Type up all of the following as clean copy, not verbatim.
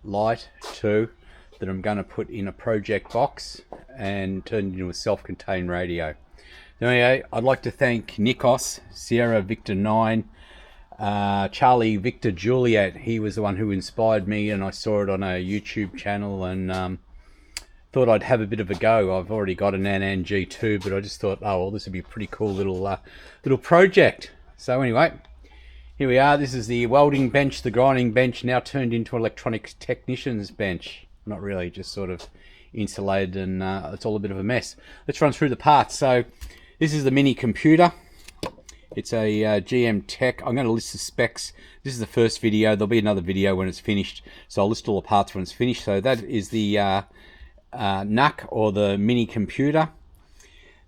Lite 2 that I'm going to put in a project box and turn into a self-contained radio. Anyway, I'd like to thank Nikos, Sierra Victor 9, Charlie Victor Juliet. He was the one who inspired me, and I saw it on a YouTube channel and thought I'd have a bit of a go. I've already got an Anan G2, but I just thought, oh well, this would be a pretty cool little project. So anyway, here we are. This is the welding bench, the grinding bench, now turned into an electronics technician's bench. Not really, just sort of insulated, and it's all a bit of a mess. Let's run through the parts. So this is the mini computer. It's a GM Tech. I'm going to list the specs. This is the first video. There'll be another video when it's finished, so I'll list all the parts when it's finished. So that is the NUC, or the mini computer.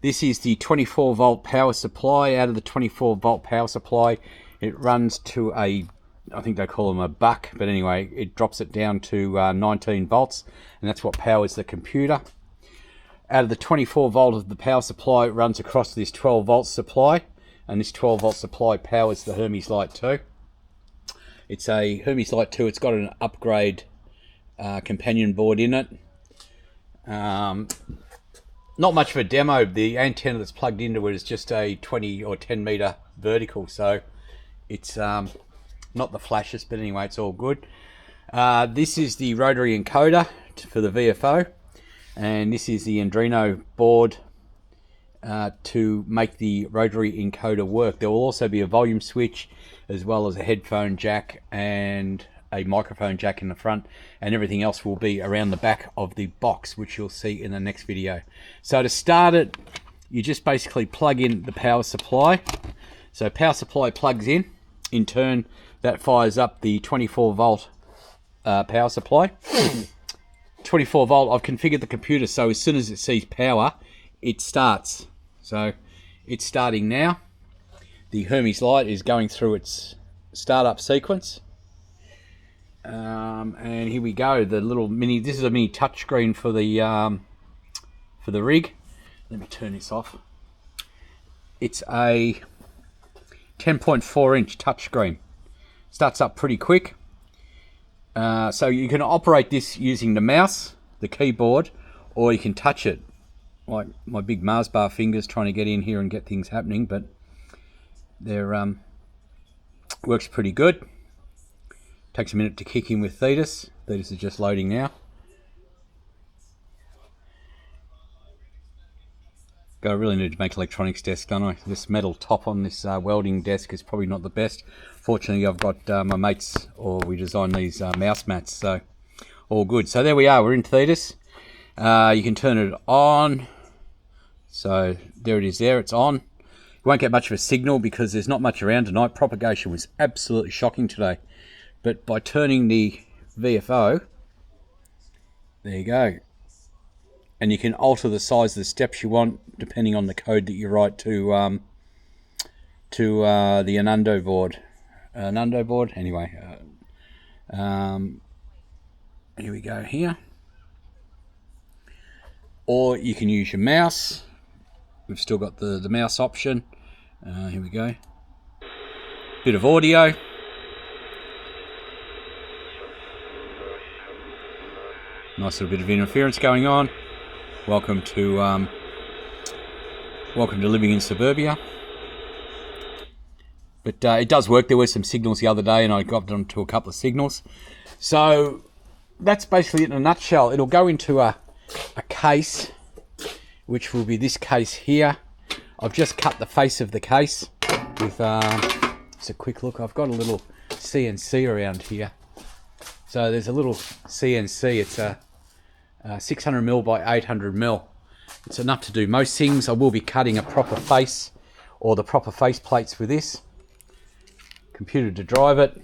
This is the 24 volt power supply. Out of the 24 volt power supply, it runs to a, I think they call them a buck, but anyway, it drops it down to 19 volts, and that's what powers the computer. Out of the 24 volt of the power supply, it runs across this 12 volt supply, and this 12 volt supply powers the Hermes Lite 2. It's a Hermes Lite 2. It's got an upgrade companion board in it. Not much of a demo. The antenna that's plugged into it is just a 20 or 10 meter vertical, so it's not the flashiest, but anyway, it's all good. This is the rotary encoder for the VFO, and this is the Arduino board to make the rotary encoder work. There will also be a volume switch, as well as a headphone jack and a microphone jack in the front, and everything else will be around the back of the box, which you'll see in the next video. So to start it, you just basically plug in the power supply. So power supply plugs in turn that fires up the 24 volt power supply. 24 volt, I've configured the computer so as soon as it sees power, it starts. So it's starting now. The Hermes Lite is going through its startup sequence. And here we go. The little mini. This is a mini touchscreen for the rig. Let me turn this off. It's a 10.4 inch touchscreen. Starts up pretty quick. So you can operate this using the mouse, the keyboard, or you can touch it. Like my big Mars bar fingers trying to get in here and get things happening, but they're works pretty good. Takes a minute to kick in with Thetis. Thetis is just loading now. I really need to make electronics desk, don't I? This metal top on this welding desk is probably not the best. Fortunately, I've got my mates, or we designed these mouse mats, so all good. So there we are, we're in Thetis. You can turn it on. So there it is there, it's on. You won't get much of a signal because there's not much around tonight. Propagation was absolutely shocking today. But by turning the VFO, there you go. And you can alter the size of the steps you want depending on the code that you write to the Anando board. Anyway, here we go here. Or you can use your mouse. We've still got the mouse option. Here we go. Bit of audio. Nice little bit of interference going on. Welcome to living in suburbia. But it does work. There were some signals the other day, and I got them to a couple of signals. So that's basically it in a nutshell. It'll go into a case, which will be this case here. I've just cut the face of the case with just a quick look. I've got a little CNC around here. So there's a little CNC. It's a 600mm by 800mm. It's enough to do most things. I will be cutting a proper face, or the proper face plates for this. Computer to drive it.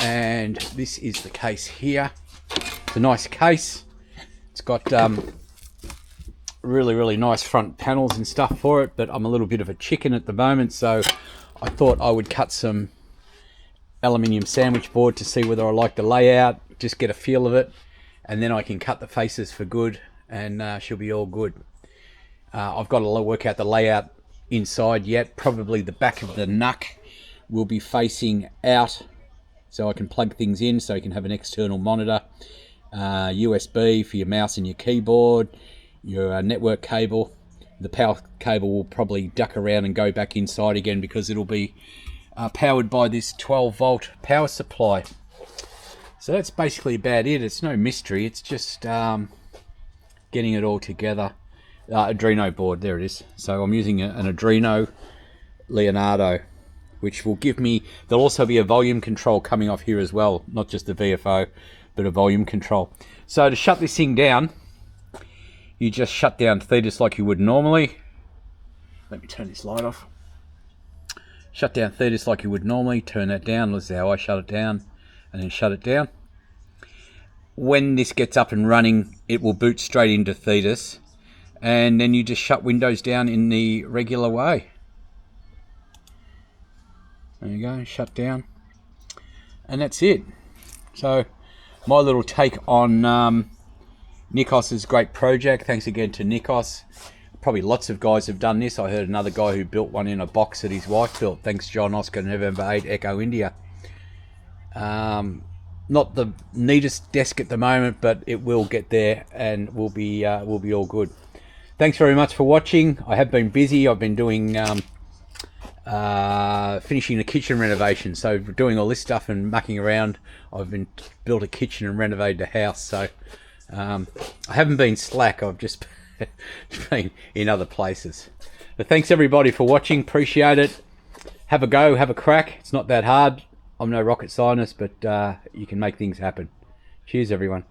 And this is the case here. It's a nice case. It's got really nice front panels and stuff for it, but I'm a little bit of a chicken at the moment, so I thought I would cut some aluminium sandwich board to see whether I like the layout, just get a feel of it, and then I can cut the faces for good, and she'll be all good. I've got to work out the layout inside yet. Probably the back of the NUC will be facing out so I can plug things in, so you can have an external monitor, USB for your mouse and your keyboard, your network cable. The power cable will probably duck around and go back inside again because it'll be powered by this 12 volt power supply. So that's basically about it. It's no mystery, it's just getting it all together. Arduino board, there it is. So I'm using an Arduino Leonardo, which will give me, there'll also be a volume control coming off here as well, not just the VFO, but a volume control. So to shut this thing down, you just shut down Thetis like you would normally. Let me turn this light off. Shut down Thetis like you would normally, turn that down. This is how I shut it down, and then shut it down. When this gets up and running, it will boot straight into Thetis, and then you just shut Windows down in the regular way. There you go, shut down. And that's it. So my little take on Nikos's great project. Thanks again to Nikos. Probably lots of guys have done this. I heard another guy who built one in a box that his wife built. Thanks, John Oscar November 8 Echo India. Not the neatest desk at the moment, but it will get there and we'll be all good. Thanks very much for watching. I have been busy. I've been doing finishing the kitchen renovation. So doing all this stuff and mucking around, I've been built a kitchen and renovated a house. So I haven't been slack. I've just been in other places. But thanks everybody for watching. Appreciate it. Have a go. Have a crack. It's not that hard. I'm no rocket scientist, but you can make things happen. Cheers, everyone.